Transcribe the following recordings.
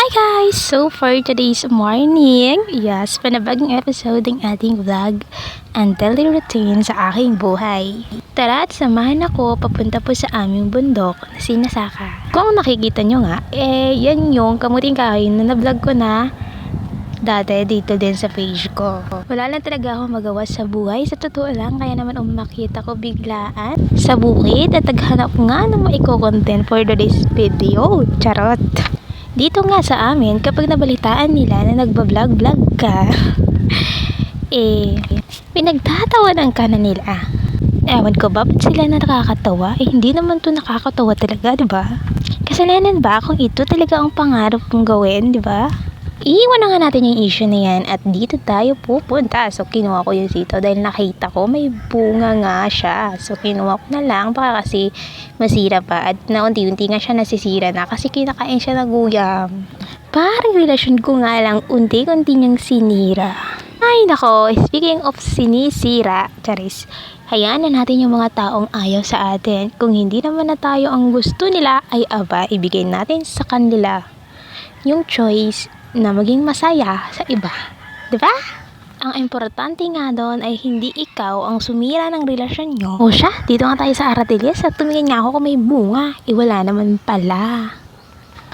Hi guys! So for today's morning, yes, panabagong episode ng ating vlog and daily routine sa aking buhay. Tara at samahan ako papunta po sa aming bundok na Sinasaka. Kung nakikita nyo nga, yan yung kamuting kahoy na na-vlog ko na dati dito din sa page ko. Wala lang talaga ako magawa sa buhay. Sa totoo lang, kaya naman umakita ko biglaan sa bukid at naghanap nga ng maiko-content for today's video. Charot! Dito nga sa amin, kapag nabalitaan nila na nagbablog-vlog ka, pinagtatawanan ka na nila. Ewan ko ba, ba't sila na nakakatawa? Hindi naman to nakakatawa talaga, di ba? Kasalanan ba kung ito talaga ang pangarap kong gawin, di ba? Iiwan na nga natin yung issue na yan at dito tayo pupunta. So, kinuha ko yung sito dahil nakita ko may bunga nga siya. So, kinuha ko na lang baka kasi masira pa. At naunti-unti nga siya nasisira na kasi kinakain siya ng guyam. Parang relasyon ko nga lang unti-unti niyang sinira. Ay nako, speaking of sinisira, charis, hayaan na natin yung mga taong ayaw sa atin. Kung hindi naman na tayo ang gusto nila, ay aba, ibigay natin sa kanila yung choice na maging masaya sa iba. Diba? Ang importante nga doon ay hindi ikaw ang sumira ng relasyon nyo. O siya, dito nga tayo sa Aratiles at tumingin nga ako kung may bunga. Wala naman pala.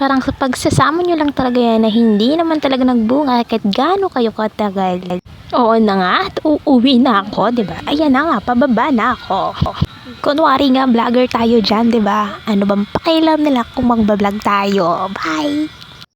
Parang sa pagsasama nyo lang talaga yan na hindi naman talaga nagbunga kahit gaano kayo katagal. Oo na nga, at uuwi na ako, diba? Ayan na nga, pababa na ako. Kunwari nga, vlogger tayo dyan, diba? Ano bang pakialam nila kung magbablog tayo? Bye!